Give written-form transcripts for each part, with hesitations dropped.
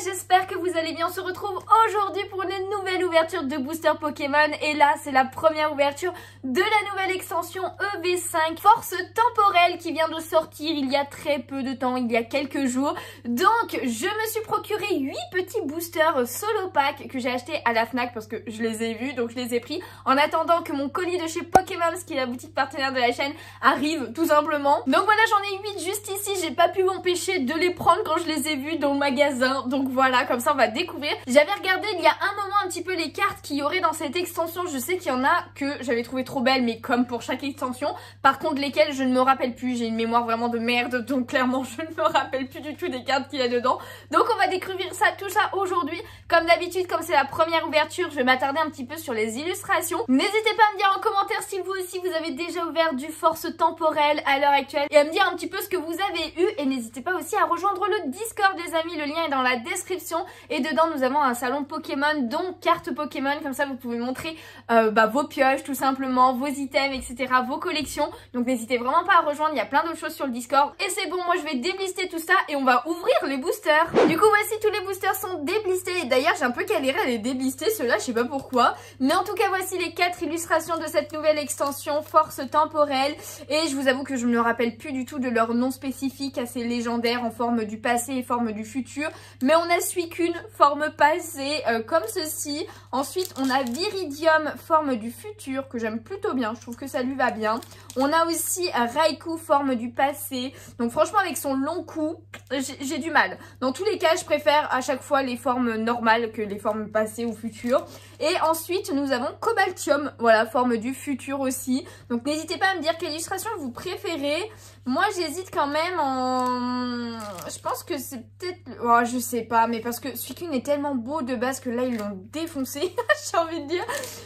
j'espère que vous allez bien. On se retrouve aujourd'hui pour une nouvelle ouverture de booster Pokémon. Et là, c'est la première ouverture de la nouvelle extension EV5 Force Temporelle qui vient de sortir il y a très peu de temps, il y a quelques jours. Donc, je me suis procuré 8 petits boosters solo pack que j'ai acheté à la Fnac parce que je les ai vus, donc je les ai pris en attendant que mon colis de chez Pokémon, qui est la boutique partenaire de la chaîne, arrive tout simplement. Donc voilà, j'en ai 8 juste ici, j'ai pas pu m'empêcher de les prendre quand je les ai vus dans le magasin. Donc voilà, comme ça on va découvrir. J'avais regardé il y a un moment un petit peu les cartes qu'il y aurait dans cette extension. Je sais qu'il y en a que j'avais trouvé trop belles, mais comme pour chaque extension. Par contre lesquelles je ne me rappelle plus, j'ai une mémoire vraiment de merde, donc clairement je ne me rappelle plus du tout des cartes qu'il y a dedans. Donc on va découvrir ça, tout ça aujourd'hui. Comme d'habitude, comme c'est la première ouverture, je vais m'attarder un petit peu sur les illustrations. N'hésitez pas à me dire en commentaire si vous aussi vous avez déjà ouvert du Force Temporelle à l'heure actuelle et à me dire un petit peu ce que vous avez eu. Et n'hésitez pas aussi à rejoindre le Discord des amis, le lien est dans la description. Et dedans nous avons un salon Pokémon, donc cartes Pokémon, comme ça vous pouvez montrer vos pioches tout simplement, vos items, etc., vos collections. Donc n'hésitez vraiment pas à rejoindre, il y a plein d'autres choses sur le Discord. Et c'est bon, moi je vais déblister tout ça et on va ouvrir les boosters. Du coup voici, tous les boosters sont déblistés. Et d'ailleurs j'ai un peu galéré à les déblister, ceux-là, je sais pas pourquoi. Mais en tout cas voici les 4 illustrations de cette nouvelle extension Force Temporelle. Et je vous avoue que je ne me rappelle plus du tout de leur nom spécifique assez légendaire en forme du passé et forme du futur. Mais on a su qu'une forme passée comme ceci. Ensuite on a Viridium forme du futur que j'aime plutôt bien, je trouve que ça lui va bien. On a aussi Raikou forme du passé. Donc franchement avec son long cou, j'ai du mal. Dans tous les cas je préfère à chaque fois les formes normales que les formes passées ou futures. Et ensuite nous avons Cobaltium, voilà, forme du futur aussi. Donc n'hésitez pas à me dire quelle illustration vous préférez. Moi j'hésite quand même en... Je pense que c'est peut-être... Oh, je sais pas, mais parce que Suicune est tellement beau de base que là ils l'ont défoncé, j'ai envie de dire.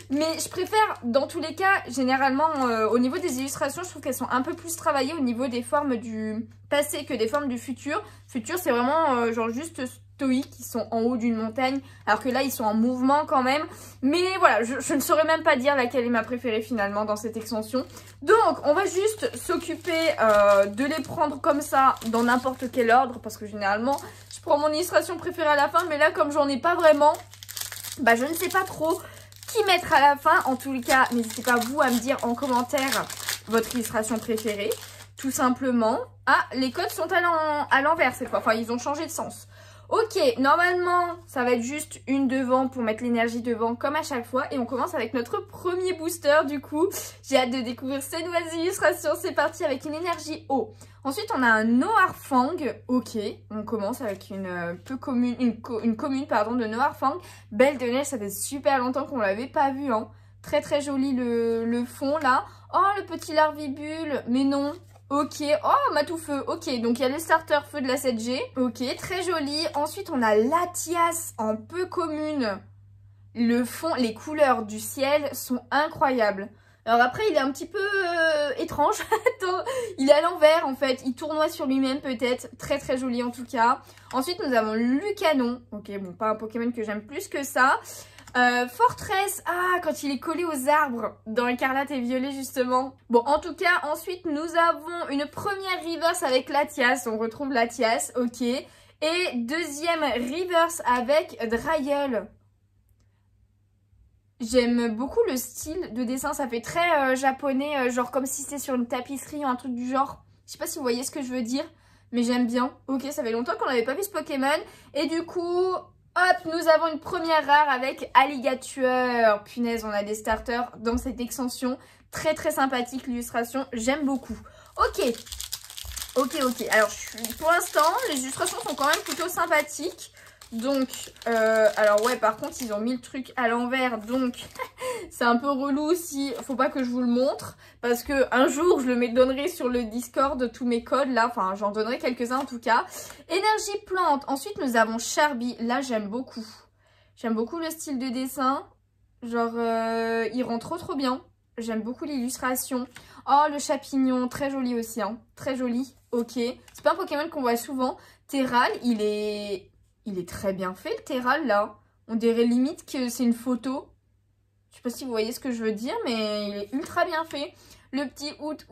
Mais je préfère, dans tous les cas, généralement au niveau des illustrations, je trouve qu'elles sont un peu plus travaillées au niveau des formes du passé que des formes du futur. Futur c'est vraiment genre juste... stoïques, qui sont en haut d'une montagne, alors que là ils sont en mouvement quand même. Mais voilà, je ne saurais même pas dire laquelle est ma préférée finalement dans cette extension. Donc on va juste s'occuper de les prendre comme ça dans n'importe quel ordre, parce que généralement je prends mon illustration préférée à la fin, mais là comme j'en ai pas vraiment, bah je ne sais pas trop qui mettre à la fin. En tout cas n'hésitez pas vous à me dire en commentaire votre illustration préférée, tout simplement. Ah, les codes sont à l'envers cette fois, enfin ils ont changé de sens. Ok, normalement, ça va être juste une devant pour mettre l'énergie devant comme à chaque fois. Et on commence avec notre premier booster du coup. J'ai hâte de découvrir ces nouvelles illustrations. C'est parti avec une énergie eau. Ensuite, on a un Noirfang. Ok, on commence avec une commune pardon, de Noirfang. Belle de neige, ça fait super longtemps qu'on l'avait pas vu. Hein. Très très joli le fond là. Oh, le petit larvibule, mais non. Ok, oh Matoufeu, ok, donc il y a le starter feu de la 7G, ok, très joli. Ensuite on a Latias en peu commune. Le fond, les couleurs du ciel sont incroyables. Alors après il est un petit peu étrange, il est à l'envers en fait, il tournoie sur lui-même peut-être, très très joli en tout cas. Ensuite nous avons Lucanon, ok bon pas un Pokémon que j'aime plus que ça. Fortress, ah quand il est collé aux arbres dans Écarlate et Violet justement. Bon en tout cas ensuite nous avons une première reverse avec Latias, on retrouve Latias, ok. Et deuxième reverse avec Dryel. J'aime beaucoup le style de dessin, ça fait très japonais, genre comme si c'était sur une tapisserie ou un truc du genre. Je sais pas si vous voyez ce que je veux dire, mais j'aime bien. Ok, ça fait longtemps qu'on n'avait pas vu ce Pokémon. Et du coup... hop, nous avons une première rare avec Alligator. Punaise, on a des starters dans cette extension. Très très sympathique l'illustration, j'aime beaucoup. Ok, alors pour l'instant, les illustrations sont quand même plutôt sympathiques. Donc, alors ouais, par contre, ils ont mis le truc à l'envers, donc c'est un peu relou aussi. Faut pas que je vous le montre, parce que un jour, je le donnerai sur le Discord, tous mes codes là. Enfin, j'en donnerai quelques-uns en tout cas. Énergie plante. Ensuite, nous avons Charby. Là, j'aime beaucoup. J'aime beaucoup le style de dessin. Genre, il rend trop bien. J'aime beaucoup l'illustration. Oh, le chapignon, très joli aussi, hein. Très joli, ok. C'est pas un Pokémon qu'on voit souvent. Terral, il est très bien fait, le Terral, là. On dirait limite que c'est une photo. Je sais pas si vous voyez ce que je veux dire, mais il est ultra bien fait. Le petit Out,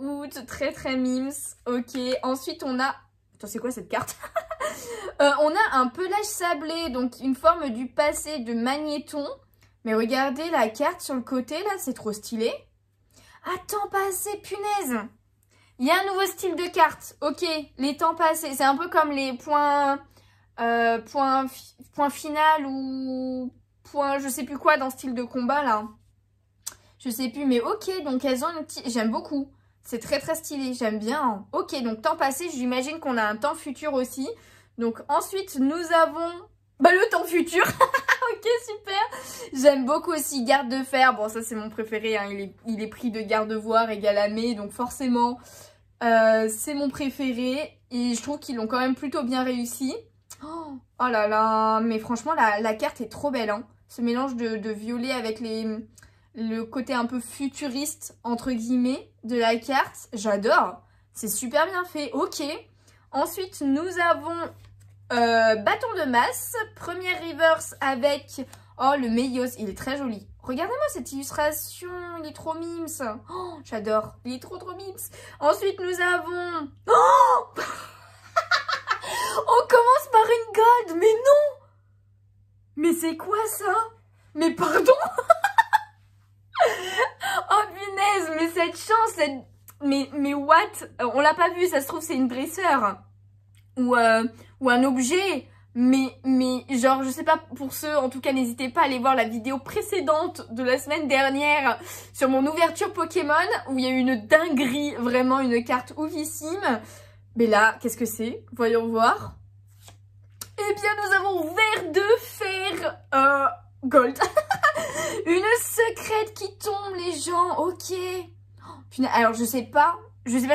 très très mimes, ok. Ensuite, on a... Attends, c'est quoi cette carte? On a un pelage sablé, donc une forme du passé de Magnéton. Mais regardez la carte sur le côté, là, c'est trop stylé. Ah, temps passé, punaise! Il y a un nouveau style de carte. Ok, les temps passés. C'est un peu comme les points final ou point je sais plus quoi dans style de combat, là. Je sais plus, mais ok, donc elles ont une petite... J'aime beaucoup. C'est très très stylé, j'aime bien. Ok, donc temps passé, j'imagine qu'on a un temps futur aussi. Donc ensuite, nous avons le temps futur. Ok, super. J'aime beaucoup aussi garde de fer. Bon, ça c'est mon préféré, hein. Il est pris de garde-voir égal à mai, donc forcément, c'est mon préféré. Et je trouve qu'ils l'ont quand même plutôt bien réussi. Oh là là, mais franchement, la carte est trop belle, hein. Ce mélange de violet avec le côté un peu futuriste, entre guillemets, de la carte. J'adore. C'est super bien fait. Ok. Ensuite, nous avons bâton de masse. Première reverse avec... Oh, le Meios. Il est très joli. Regardez-moi cette illustration. Il est trop mimes. Oh, j'adore. Il est trop mimes. Ensuite, nous avons... Oh on commence par une gold. Mais non. Mais c'est quoi ça? Mais pardon. Oh punaise, mais cette chance, mais what? On l'a pas vu, ça se trouve c'est une dresseur ou un objet, mais genre je sais pas, pour ceux, en tout cas n'hésitez pas à aller voir la vidéo précédente de la semaine dernière sur mon ouverture Pokémon où il y a eu une dinguerie, vraiment une carte oufissime. Mais là, qu'est-ce que c'est? Voyons voir. Eh bien nous avons verre de fer gold. Une secrète qui tombe, les gens. Ok. Oh, alors, je sais pas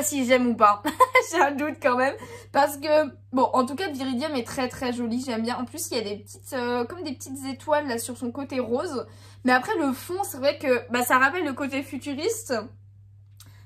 si j'aime ou pas. J'ai un doute quand même. Parce que, bon, en tout cas, Viridium est très très joli. J'aime bien. En plus, il y a des petites, comme des petites étoiles là sur son côté rose. Mais après, le fond, c'est vrai que ça rappelle le côté futuriste.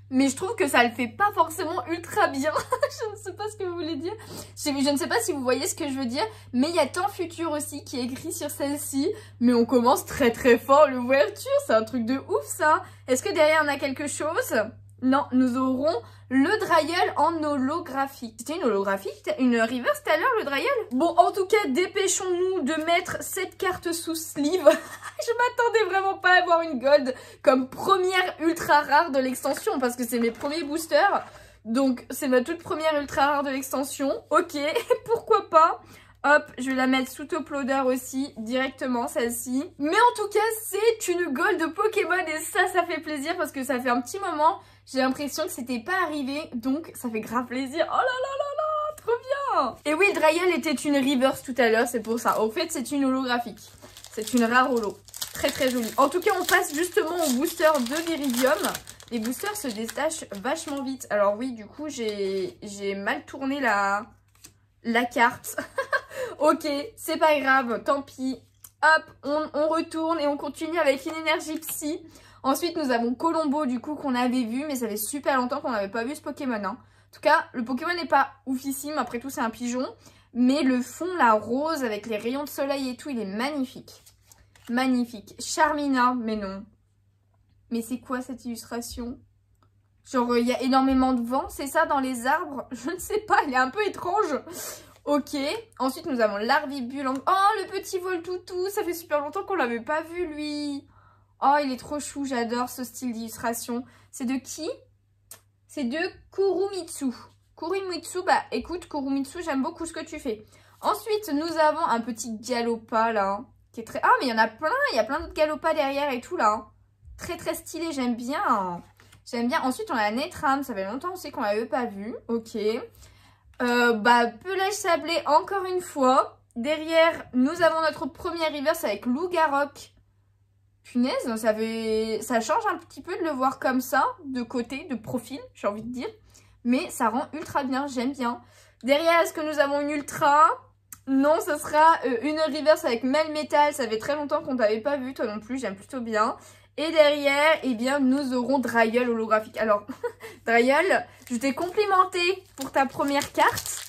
Mais je trouve que ça le fait pas forcément ultra bien. Je ne sais pas ce que vous voulez dire. Je ne sais pas si vous voyez ce que je veux dire. Mais il y a temps futur aussi qui est écrit sur celle-ci. Mais on commence très très fort l'ouverture. C'est un truc de ouf ça. Est-ce que derrière on a quelque chose? Non, nous aurons le Dryel en holographique. C'était une holographique? Une reverse tout à l'heure, le Dryel? Bon, en tout cas, dépêchons-nous de mettre cette carte sous sleeve. Je m'attendais vraiment pas à avoir une gold comme première ultra rare de l'extension parce que c'est mes premiers boosters. Donc, c'est ma toute première ultra rare de l'extension. Ok, pourquoi pas? Hop, je vais la mettre sous top loader aussi, directement celle-ci. Mais en tout cas, c'est une gold de Pokémon et ça fait plaisir parce que ça fait un petit moment, j'ai l'impression que c'était pas arrivé. Donc, ça fait grave plaisir. Oh là là là là, trop bien! Et oui, le Dryel était une reverse tout à l'heure, c'est pour ça. Au fait, c'est une holographique. C'est une rare holo. Très très jolie. En tout cas, on passe justement au booster de Viridium. Les boosters se détachent vachement vite. Alors oui, du coup, j'ai mal tourné la carte. Ok, c'est pas grave, tant pis. Hop, on retourne et on continue avec une énergie psy. Ensuite, nous avons Colombo, du coup, qu'on avait vu, mais ça fait super longtemps qu'on n'avait pas vu ce Pokémon. Hein. En tout cas, le Pokémon n'est pas oufissime, après tout, c'est un pigeon. Mais le fond, la rose, avec les rayons de soleil et tout, il est magnifique. Magnifique. Charmina, mais non. Mais c'est quoi cette illustration? Genre, il y a énormément de vent, c'est ça, dans les arbres? Je ne sais pas, il est un peu étrange. Ok. Ensuite, nous avons l'Arvibule. Oh, le petit Voltoutou. Ça fait super longtemps qu'on l'avait pas vu, lui. Oh, il est trop chou. J'adore ce style d'illustration. C'est de qui? C'est de Kurumitsu. Kurumitsu, bah écoute, Kurumitsu, j'aime beaucoup ce que tu fais. Ensuite, nous avons un petit Galopa, là. Qui est très... Ah, mais il y en a plein. Il y a plein d'autres Galopas derrière et tout, là. Très, très stylé. J'aime bien. J'aime bien. Ensuite, on a Netram. Ça fait longtemps aussi qu'on l'avait pas vu. Ok. Pelage sablé encore une fois. Derrière, nous avons notre première reverse avec Lougarok. Punaise, ça change un petit peu de le voir comme ça, de côté, de profil, j'ai envie de dire. Mais ça rend ultra bien, j'aime bien. Derrière, est-ce que nous avons une ultra? Non, ce sera une reverse avec Melmetal. Ça fait très longtemps qu'on t'avait pas vu, toi non plus, j'aime plutôt bien. Et derrière, eh bien, nous aurons Dryel holographique. Alors, Dryel, je t'ai complimenté pour ta première carte.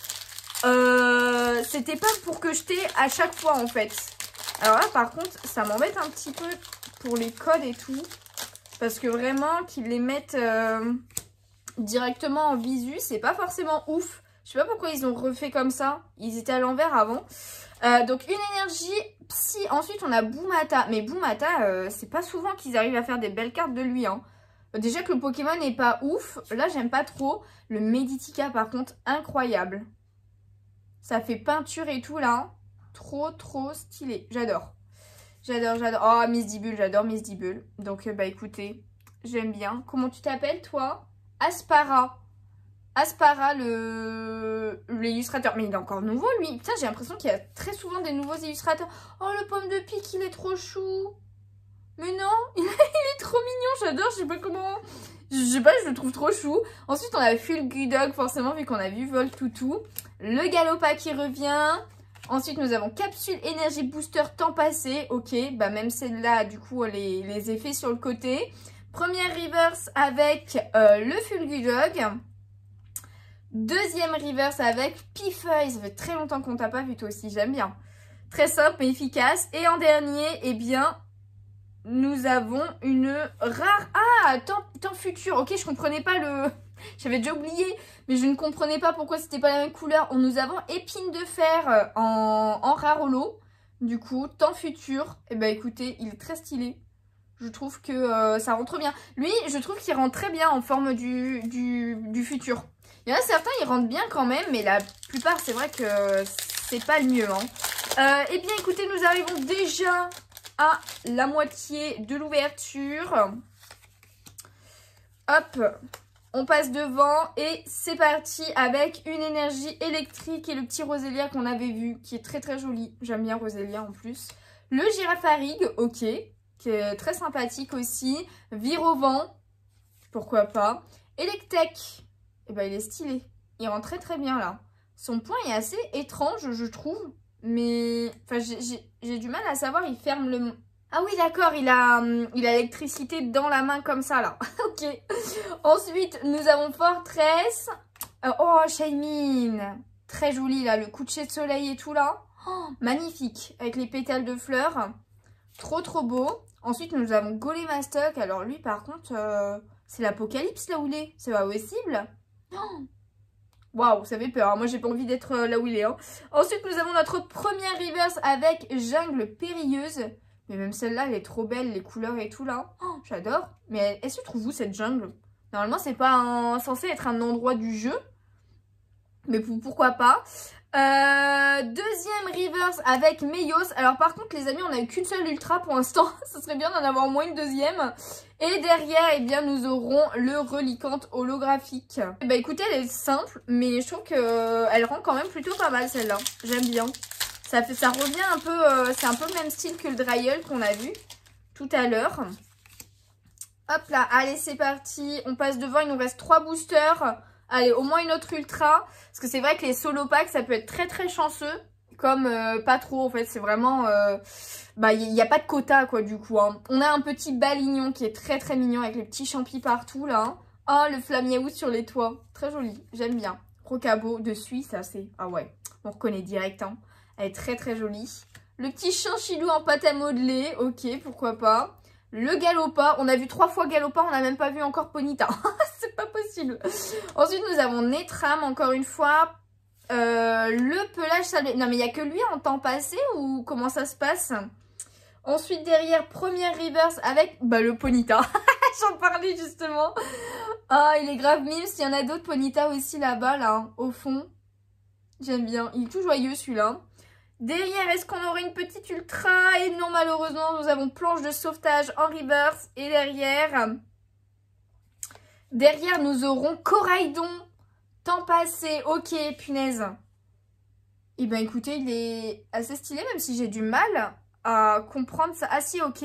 C'était pas pour que je t'ai à chaque fois, en fait. Alors là, par contre, ça m'embête un petit peu pour les codes et tout. Parce que vraiment, qu'ils les mettent directement en visu, c'est pas forcément ouf. Je sais pas pourquoi ils ont refait comme ça. Ils étaient à l'envers avant. Donc une énergie psy. Ensuite on a Boumata. Mais Boumata, c'est pas souvent qu'ils arrivent à faire des belles cartes de lui. Hein. Déjà que le Pokémon n'est pas ouf. Là j'aime pas trop. Le Meditika par contre, incroyable. Ça fait peinture et tout là. Trop stylé. J'adore. J'adore. Oh Miss Dibule, j'adore Miss Dibule. Donc bah écoutez, j'aime bien. Comment tu t'appelles toi? Aspara. Aspara, l'illustrateur. Mais il est encore nouveau, lui. Putain, j'ai l'impression qu'il y a très souvent des nouveaux illustrateurs. Oh, le pomme de pique, il est trop chou. Mais non, il est trop mignon. J'adore, je sais pas comment... Je sais pas, je le trouve trop chou. Ensuite, on a Fulgudog, forcément, vu qu'on a vu Voltoutou. Le Galopa qui revient. Ensuite, nous avons Capsule Énergie Booster temps passé. Ok, bah même celle-là, du coup, les effets sur le côté. Première reverse avec le Fulgudog. Deuxième reverse avec Pifeuille. Ça fait très longtemps qu'on t'a pas vu toi aussi, j'aime bien. Très simple mais efficace. Et en dernier, eh bien, nous avons une rare... Ah, temps futur. Ok, je comprenais pas le... J'avais déjà oublié, mais je ne comprenais pas pourquoi c'était pas la même couleur. Nous avons Épine de Fer en rare holo. Du coup, temps futur. Eh ben écoutez, il est très stylé. Je trouve que ça rentre bien. Lui, je trouve qu'il rentre très bien en forme du futur. Il y en a certains, ils rentrent bien quand même, mais la plupart, c'est vrai que c'est pas le mieux. Hein. Eh bien, écoutez, nous arrivons déjà à la moitié de l'ouverture. Hop, on passe devant et c'est parti avec une énergie électrique et le petit Rosélia qu'on avait vu, qui est très joli. J'aime bien Rosélia en plus. Le Girafarig, ok, qui est très sympathique aussi. Virovent, pourquoi pas. Electek. Et ben il est stylé. Il rentre très bien là. Son point est assez étrange, je trouve. Mais enfin, j'ai du mal à savoir. Il ferme le... Ah oui, d'accord. Il a l'électricité dans la main comme ça là. Ok. Ensuite, nous avons Fortress. Oh, Shaymin. Très joli là. Le coucher de soleil et tout là. Oh, magnifique. Avec les pétales de fleurs. Trop beau. Ensuite, nous avons Golémastoc. Alors lui, par contre, c'est l'apocalypse là où il est. C'est pas possible. Waouh, ça fait peur. Moi, j'ai pas envie d'être là où il est. Hein. Ensuite, nous avons notre première reverse avec Jungle Périlleuse. Mais même celle-là, elle est trop belle, les couleurs et tout là. Oh, j'adore. Mais elle se trouve où cette jungle? Normalement, c'est pas censé être un endroit du jeu. Mais pourquoi pas. Deuxième reverse avec Meios. Alors par contre les amis, on n'a eu qu'une seule ultra pour l'instant. Ça serait bien d'en avoir au moins une deuxième. Et derrière, eh bien, nous aurons le Reliquante holographique. Bah écoutez, elle est simple, mais je trouve qu'elle rend quand même plutôt pas mal celle-là. J'aime bien. Ça revient un peu, c'est un peu le même style que le Dryel qu'on a vu tout à l'heure. Hop là, allez c'est parti. On passe devant, il nous reste 3 boosters. Allez, au moins une autre ultra. Parce que c'est vrai que les solo packs, ça peut être très chanceux. Comme pas trop, en fait. C'est vraiment... bah, il n'y a pas de quota, quoi, du coup. Hein. On a un petit balignon qui est très mignon avec les petits champis partout, là. Oh, le Flamiaout sur les toits. Très joli. J'aime bien. Rocabo de Suisse, ça, c'est... Ah ouais, on reconnaît direct, hein. Elle est très jolie. Le petit chinchillou en pâte à modeler. Ok, pourquoi pas. Le Galopa, on a vu 3 fois Galopa, on n'a même pas vu encore Ponyta. C'est pas possible. Ensuite, nous avons Netram, encore une fois. Le pelage sablé. Non, mais il n'y a que lui en temps passé ou comment ça se passe? Ensuite, derrière, première reverse avec le Ponyta. J'en parlais justement. Ah, il est grave mime. S'il y en a d'autres Ponyta aussi là-bas, là, hein, au fond. J'aime bien. Il est tout joyeux celui-là. Derrière, est-ce qu'on aurait une petite ultra? Et non, malheureusement, nous avons planche de sauvetage en reverse. Et derrière, nous aurons Coraidon. Temps passé. Ok, punaise. Et ben écoutez, il est assez stylé, même si j'ai du mal à comprendre ça. Ah si, ok.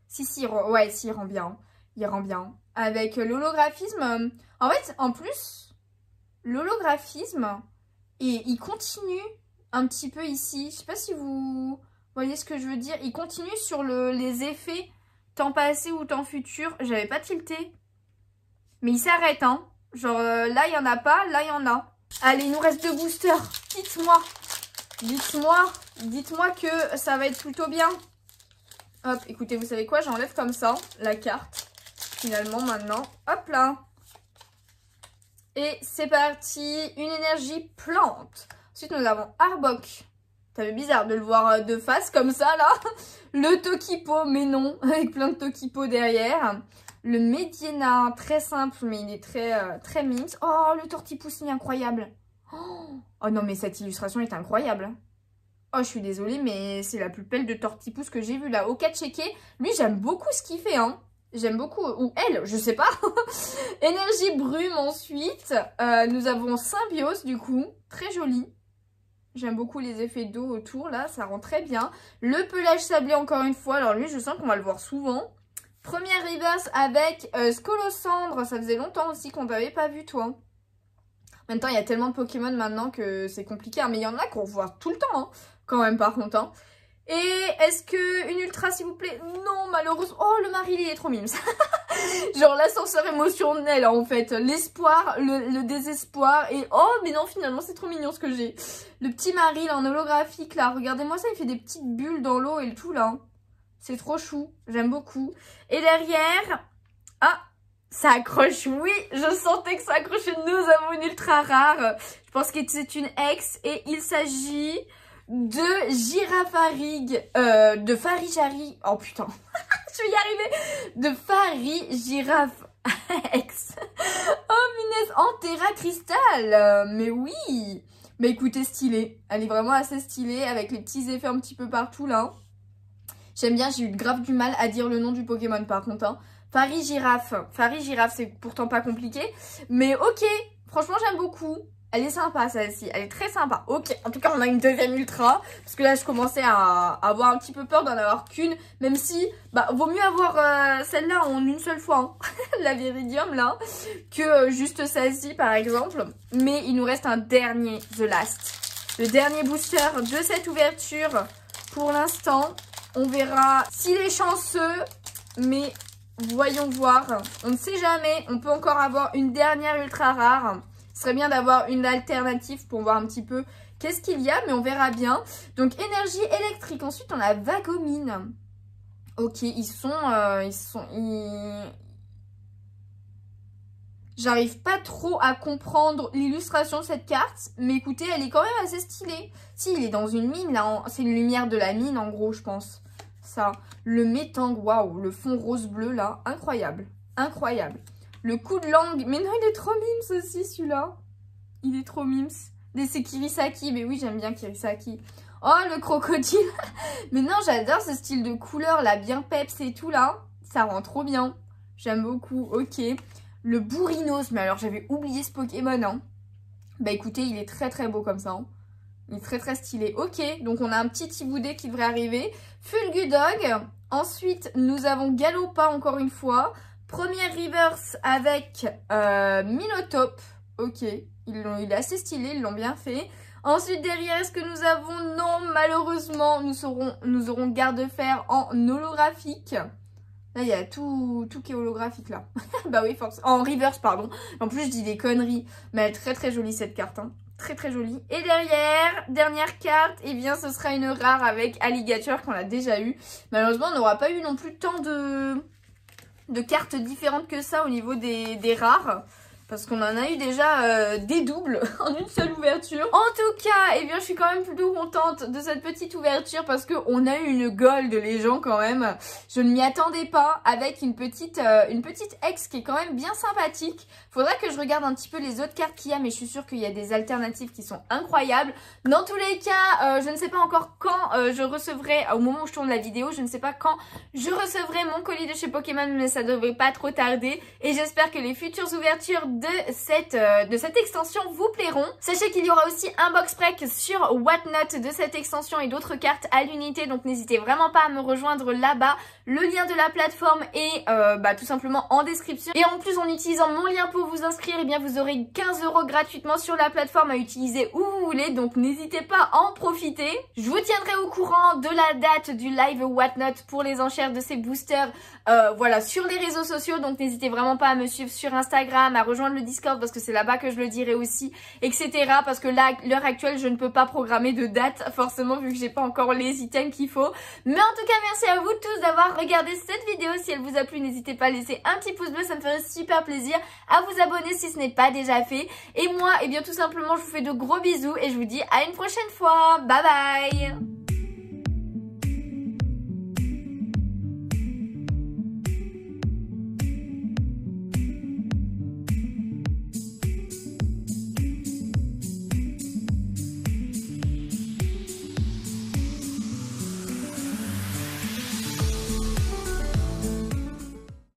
Si, ouais, si, il rend bien. Il rend bien. Avec l'holographisme. En fait, en plus, l'holographisme, et il continue... un petit peu ici, je sais pas si vous voyez ce que je veux dire. Il continue sur les effets temps passé ou temps futur. J'avais pas tilté. Mais il s'arrête, hein. Genre là, il y en a pas, là, il y en a. Allez, il nous reste 2 boosters. Dites-moi que ça va être plutôt bien. Hop, écoutez, vous savez quoi? J'enlève comme ça la carte. Finalement, maintenant. Hop là. Et c'est parti, une énergie plante. Ensuite, nous avons Arbok. Ça fait bizarre de le voir de face comme ça, là. Le Tokipo, mais non, avec plein de Tokipo derrière. Le Mediena, très simple, mais il est très mimes. Oh, le Tortipousse, il est incroyable. Oh non, mais cette illustration est incroyable. Oh, je suis désolée, mais c'est la plus belle de Tortipousse que j'ai vue, là. Okacheke, lui, j'aime beaucoup ce qu'il fait, hein. J'aime beaucoup, ou elle, je sais pas. Énergie brume ensuite. Nous avons Symbiose du coup, très joli. J'aime beaucoup les effets d'eau autour là, ça rend très bien. Le pelage sablé encore une fois, alors lui je sens qu'on va le voir souvent. Première reverse avec Scolosandre, ça faisait longtemps aussi qu'on t'avait pas vu toi. En même temps il y a tellement de Pokémon maintenant que c'est compliqué, hein, mais il y en a qu'on voit tout le temps hein, quand même par contre. Hein. Et est-ce que une ultra s'il vous plaît? Non malheureusement. Oh le Marill il est trop mimes. Genre l'ascenseur émotionnel en fait. L'espoir, le désespoir. Et oh mais non finalement c'est trop mignon ce que j'ai. Le petit Marill en holographique là. Regardez-moi ça, il fait des petites bulles dans l'eau et le tout là. C'est trop chou. J'aime beaucoup. Et derrière... Ah, ça accroche. Oui, je sentais que ça accrochait. Nous avons une ultra rare. Je pense que c'est une ex. Et il s'agit... de Girafarig, de Farijari, oh putain, je vais y arriver, de Farigiraf X, oh punaise, en Terra Cristal, mais oui, bah écoutez, stylée, elle est vraiment assez stylée, avec les petits effets un petit peu partout là, j'aime bien, j'ai eu grave du mal à dire le nom du Pokémon par contre, hein. Farigiraf, c'est pourtant pas compliqué, mais ok, franchement j'aime beaucoup. Elle est sympa celle-ci, elle est très sympa. Ok, en tout cas on a une deuxième ultra. Parce que là je commençais à avoir un petit peu peur d'en avoir qu'une. Même si, bah vaut mieux avoir celle-là en une seule fois. Hein. La Viridium là. Que juste celle-ci par exemple. Mais il nous reste un dernier, The Last. Le dernier booster de cette ouverture. Pour l'instant, on verra s'il est chanceux. Mais voyons voir. On ne sait jamais, on peut encore avoir une dernière ultra rare. Ce serait bien d'avoir une alternative pour voir un petit peu qu'est-ce qu'il y a, mais on verra bien. Donc, énergie électrique. Ensuite, on a Vagomine. Ok, J'arrive pas trop à comprendre l'illustration de cette carte, mais écoutez, elle est quand même assez stylée. Si, il est dans une mine, là. C'est une lumière de la mine, en gros, je pense. Ça. Le métang, waouh. Le fond rose-bleu, là. Incroyable. Incroyable. Le coup de langue. Mais non, il est trop mimes aussi, celui-là. Il est trop mimes. C'est Kirisaki. Mais oui, j'aime bien Kirisaki. Oh, le crocodile. Mais non, j'adore ce style de couleur, là, bien peps et tout, là. Ça rend trop bien. J'aime beaucoup. Ok. Le Bourrinos. Mais alors, j'avais oublié ce Pokémon, hein. Bah, écoutez, il est très, très beau comme ça, hein. Il est très, très stylé. Ok. Donc, on a un petit Tiboudé qui devrait arriver. Fulgudog. Ensuite, nous avons Galopa, encore une fois. Première reverse avec Minotape. Ok, il est assez stylé, ils l'ont bien fait. Ensuite, derrière, est-ce que nous avons... Non, malheureusement, nous aurons Garde-Fer en holographique. Là, il y a tout qui est holographique, là. Bah oui, forcément. En reverse, pardon. En plus, je dis des conneries. Mais elle est très, très jolie, cette carte. Hein. Très, très jolie. Et derrière, dernière carte, eh bien, ce sera une rare avec Alligator qu'on a déjà eu. Malheureusement, on n'aura pas eu non plus tant de cartes différentes que ça au niveau des rares. Parce qu'on en a eu déjà des doubles en une seule ouverture. En tout cas, eh bien, je suis quand même plutôt contente de cette petite ouverture parce qu'on a eu une gold, les gens, quand même. Je ne m'y attendais pas, avec une petite ex qui est quand même bien sympathique. Faudra que je regarde un petit peu les autres cartes qu'il y a, mais je suis sûre qu'il y a des alternatives qui sont incroyables. Dans tous les cas, je ne sais pas encore quand je recevrai, au moment où je tourne la vidéo, je ne sais pas quand je recevrai mon colis de chez Pokémon, mais ça devrait pas trop tarder. Et j'espère que les futures ouvertures de cette extension vous plairont. Sachez qu'il y aura aussi un box break sur Whatnot de cette extension et d'autres cartes à l'unité, donc n'hésitez vraiment pas à me rejoindre là-bas. Le lien de la plateforme est tout simplement en description. Et en plus, en utilisant mon lien pour vous inscrire, eh bien vous aurez 15 € gratuitement sur la plateforme à utiliser où vous voulez, donc n'hésitez pas à en profiter. Je vous tiendrai au courant de la date du live Whatnot pour les enchères de ces boosters, voilà, sur les réseaux sociaux, donc n'hésitez vraiment pas à me suivre sur Instagram, à rejoindre rejoindre le Discord parce que c'est là-bas que je le dirai aussi, etc. Parce que là, à l'heure actuelle, je ne peux pas programmer de date, forcément, vu que j'ai pas encore les items qu'il faut. Mais en tout cas, merci à vous tous d'avoir regardé cette vidéo. Si elle vous a plu, n'hésitez pas à laisser un petit pouce bleu, ça me ferait super plaisir. À vous abonner si ce n'est pas déjà fait. Et moi, eh bien tout simplement, je vous fais de gros bisous et je vous dis à une prochaine fois. Bye bye!